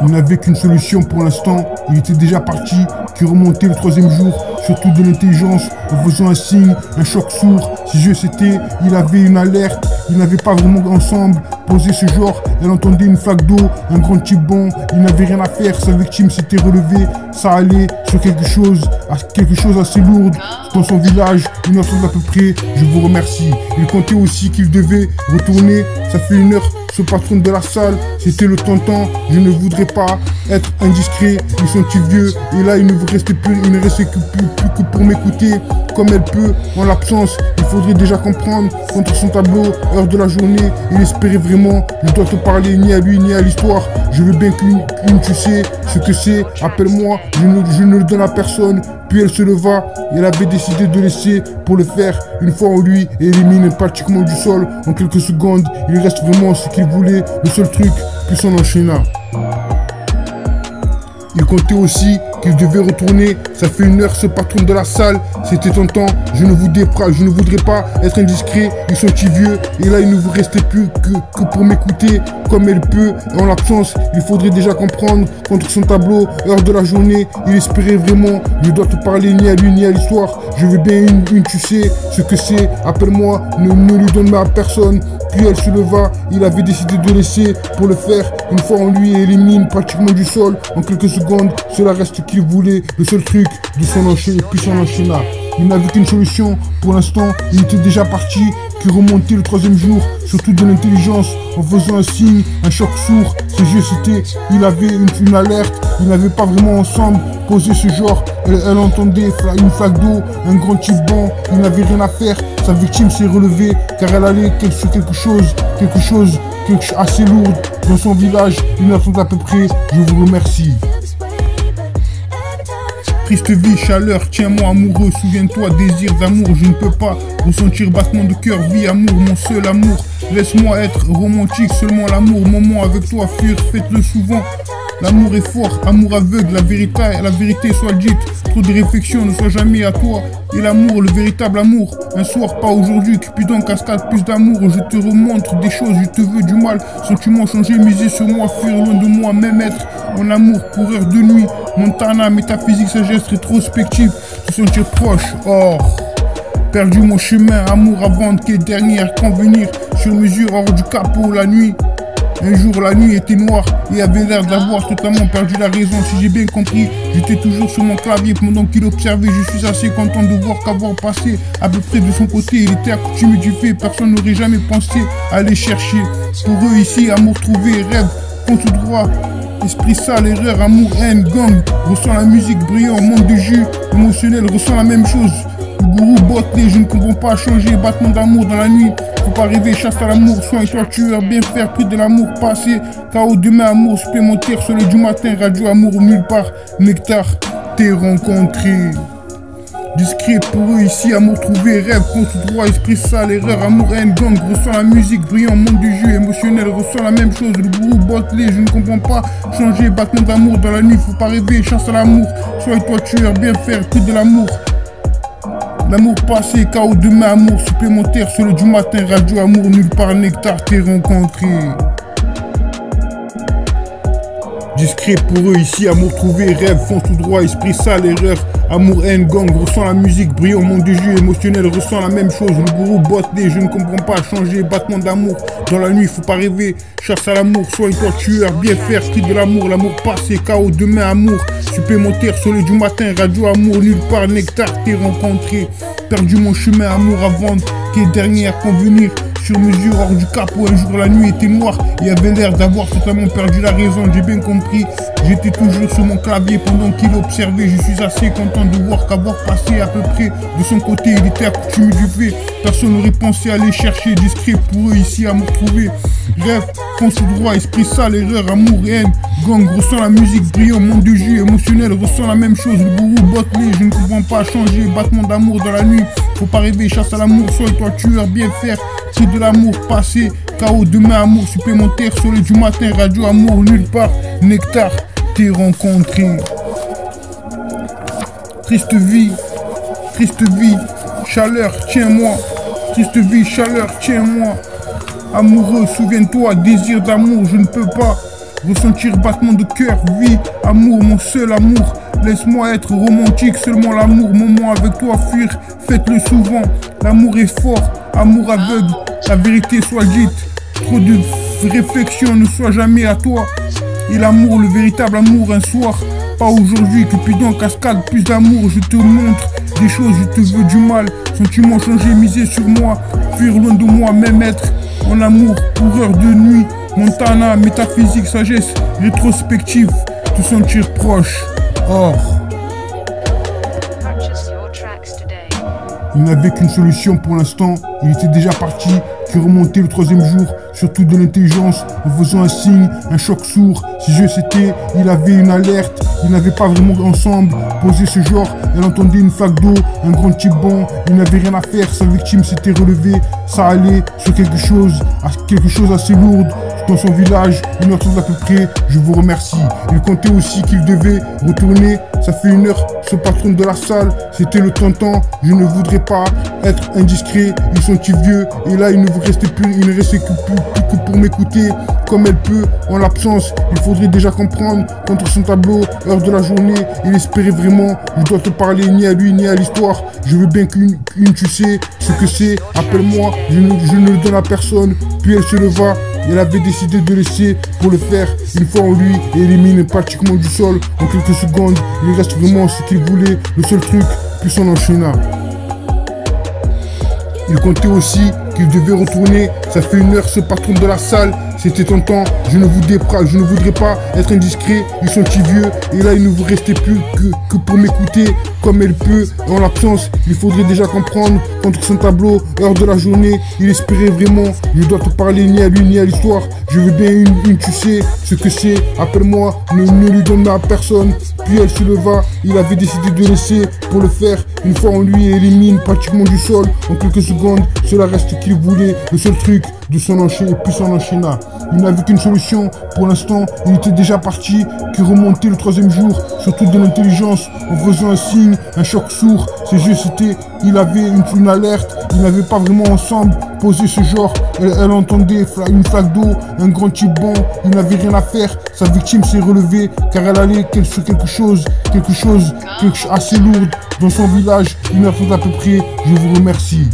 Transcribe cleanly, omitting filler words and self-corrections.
Il n'avait qu'une solution pour l'instant, il était déjà parti, qui remontait le troisième jour, surtout de l'intelligence, en faisant un signe, un choc sourd. Ses yeux c'était, il avait une alerte, ils n'avaient pas vraiment ensemble posé ce genre, elle entendait une flaque d'eau, un grand type bon, il n'avait rien à faire, sa victime s'était relevée, ça allait sur quelque chose assez lourd dans son village, une heure à peu près, je vous remercie. Il comptait aussi qu'il devait retourner, ça fait une heure. Ce patron de la salle, c'était le tonton, je ne voudrais pas être indiscret, ils sont vieux et là il ne vous restait plus, il ne restait plus que pour m'écouter comme elle peut, en l'absence, il faudrait déjà comprendre, contre son tableau, heure de la journée, il espérait vraiment, je dois te parler ni à lui ni à l'histoire, je veux bien qu'une tu sais ce que c'est, appelle-moi, je ne le donne à personne. Puis elle se leva et elle avait décidé de laisser pour le faire. Une fois en lui et élimine pratiquement du sol en quelques secondes. Il reste vraiment ce qu'il voulait, le seul truc, puis s'en enchaîna. Il comptait aussi qu'il devait retourner. Ça fait une heure ce patron de la salle. C'était tentant, je ne voudrais pas être indiscret. Ils sont vieux et là il ne vous restait plus que pour m'écouter comme elle peut. Et en l'absence, il faudrait déjà comprendre contre son tableau, heure de la journée. Il espérait vraiment, je dois te parler ni à lui ni à l'histoire. Je veux bien une tu sais ce que c'est. Appelle-moi, ne lui donne à personne. Puis elle se leva, il avait décidé de laisser pour le faire. Une fois en lui élimine pratiquement du sol en quelques secondes, cela reste qu'il voulait, le seul truc de son enchaîner, puis son enchaîna. Il n'avait qu'une solution, pour l'instant il était déjà parti, qui remontait le troisième jour, surtout de l'intelligence, en faisant un signe, un choc sourd. Ses yeux c'était, il avait une alerte, ils n'avaient pas vraiment ensemble posé ce genre, elle entendait une flaque d'eau, un grand type bon, il n'avait rien à faire. Sa victime s'est relevée car elle allait sur quelque chose assez lourd dans son village. Une heure à peu près, je vous remercie. Triste vie, chaleur, tiens-moi amoureux, souviens-toi, désir d'amour, je ne peux pas ressentir battement de cœur, vie, amour, mon seul amour. Laisse-moi être romantique, seulement l'amour, moment avec toi, fuir, faites-le souvent. L'amour est fort, amour aveugle, la vérité soit dite. Trop de réflexions ne soient jamais à toi. Et l'amour, le véritable amour. Un soir, pas aujourd'hui, Cupidon cascade plus d'amour. Je te remontre des choses, je te veux du mal. Sentiments changés, miser sur moi, fuir loin de moi, même être en amour, coureur de nuit. Montana, métaphysique, sagesse, rétrospective. Se sentir proche, or. Perdu mon chemin, amour à vendre, quai dernière, convenir. Sur mesure, hors du capot, la nuit. Un jour la nuit était noire et avait l'air d'avoir totalement perdu la raison. Si j'ai bien compris, j'étais toujours sur mon clavier pendant qu'il observait. Je suis assez content de voir qu'avoir passé à peu près de son côté, il était accoutumé du fait. Personne n'aurait jamais pensé aller chercher. Pour eux ici, amour trouvé, rêve, compte tout droit. Esprit sale, erreur, amour, haine, gang. Ressent la musique brillant, manque de jus émotionnel, ressent la même chose. Le gourou botté, je ne comprends pas changer, battement d'amour dans la nuit. Faut pas rêver, chasse à l'amour, soin et toi tueur, bien faire, prix de l'amour passé. KO demain, amour supplémentaire, soleil du matin, radio amour nulle part. Nectar, t'es rencontré. Discret pour eux ici, amour trouvé, rêve, contre droit, esprit sale, erreur, amour, haine, gang, ressent la musique, brillant, monde du jeu, émotionnel, ressent la même chose, le gourou bottelé, je ne comprends pas, changer, battement d'amour dans la nuit, faut pas rêver, chasse à l'amour, sois toi tueur, bien faire, prix de l'amour. L'amour passé, KO demain, amour supplémentaire, soleil du matin, radio amour, nulle part, Nectar, t'es rencontré. Discret pour eux ici, amour trouvé, rêve, fond tout droit, esprit sale, erreur, amour, haine, gang, ressent la musique, brillant, monde de jeu, émotionnel, ressent la même chose, le gourou bottelé, je ne comprends pas, changer, battement d'amour, dans la nuit, faut pas rêver, chasse à l'amour, sois toi tueur, bien faire, prix de l'amour passé, KO demain, amour, supplémentaire, soleil du matin, radio amour, nulle part, Nectar, t'es rencontré, perdu mon chemin, amour à vendre, qui est dernier à convenir. Sur mesure, hors du capot, un jour la nuit était noire et avait l'air d'avoir totalement perdu la raison, j'ai bien compris. J'étais toujours sur mon clavier pendant qu'il observait. Je suis assez content de voir qu'avoir passé à peu près de son côté, il était accoutumé du fait. Personne n'aurait pensé aller chercher, discret pour eux ici, amour trouvé. Rêve, fonce tout droit, esprit sale, erreur, amour et haine. Gang, ressent la musique brillant, monde de jeu, émotionnel, ressent la même chose. Le gourou bottelé, je ne comprends pas changer, battement d'amour dans la nuit. Faut pas rêver, chasse à l'amour, sois toi tueur, bien faire. C'est de l'amour passé, KO demain, amour supplémentaire, soleil du matin, radio amour nulle part, Nectar, t'es rencontré. Triste vie, chaleur, tiens-moi. Triste vie, chaleur, tiens-moi. amoureux, souviens-toi, désir d'amour, je ne peux pas ressentir battement de cœur, vie, amour, mon seul amour. Laisse-moi être romantique, seulement l'amour, moment avec toi, fuir, faites-le souvent. L'amour est fort, amour aveugle, la vérité soit dite. Trop de réflexion ne soit jamais à toi. Et l'amour, le véritable amour, un soir, pas aujourd'hui, Cupidon, cascade, plus d'amour, je te montre des choses, je te veux du mal. Sentiments changés, misés sur moi, fuir loin de moi, même être en amour, horreur de nuit. Montana, métaphysique, sagesse, rétrospective, te sentir proche. Or, il n'avait qu'une solution pour l'instant, il était déjà parti, qui remontait le troisième jour, surtout de l'intelligence, en faisant un signe, un choc sourd. Si je c'était, il avait une alerte, ils n'avaient pas vraiment ensemble posé ce genre, elle entendait une flaque d'eau, un grand type bon, il n'avait rien à faire, sa victime s'était relevée, ça allait sur quelque chose assez lourd. Dans son village, 1h30 à peu près, je vous remercie. Il comptait aussi qu'il devait retourner, ça fait 1 heure, ce patron de la salle, c'était le tonton, je ne voudrais pas être indiscret, ils sont vieux, et là il ne vous restait plus, il ne restait que pour m'écouter, comme elle peut, en l'absence, il faudrait déjà comprendre, contre son tableau, heure de la journée, il espérait vraiment, je dois te parler ni à lui ni à l'histoire, je veux bien qu'une tu sais ce que c'est, appelle-moi, je ne le donne à personne, puis elle se leva. Elle avait décidé de laisser pour le faire une fois en lui et élimine pratiquement du sol en quelques secondes. Il reste vraiment ce qu'il voulait, le seul truc, puis son enchaîna. Il comptait aussi qu'il devait retourner, ça fait 1 heure ce patron de la salle, c'était tonton, je ne voudrais pas être indiscret, ils sont si vieux, et là il ne vous restait plus que pour m'écouter, comme elle peut, en l'absence, il faudrait déjà comprendre, contre son tableau, heure de la journée, il espérait vraiment, je dois te parler ni à lui ni à l'histoire, je veux bien une tu sais ce que c'est, appelle-moi, ne lui donne à personne, puis elle se leva, il avait décidé de laisser pour le faire, une fois en lui élimine pratiquement du sol, en quelques secondes, cela reste qu'il voulait, le seul truc de son enchaîner, puis son enchaîna. Il n'avait qu'une solution, pour l'instant, il était déjà parti, qui remontait le troisième jour, surtout de l'intelligence, en faisant un signe, un choc sourd, ses yeux c'était, il avait une alerte, ils n'avaient pas vraiment ensemble posé ce genre, elle entendait une flaque d'eau, un grand type bon, il n'avait rien à faire, sa victime s'est relevée, car elle allait sur quelque chose assez lourd, dans son village, 1h30 à peu près, je vous remercie.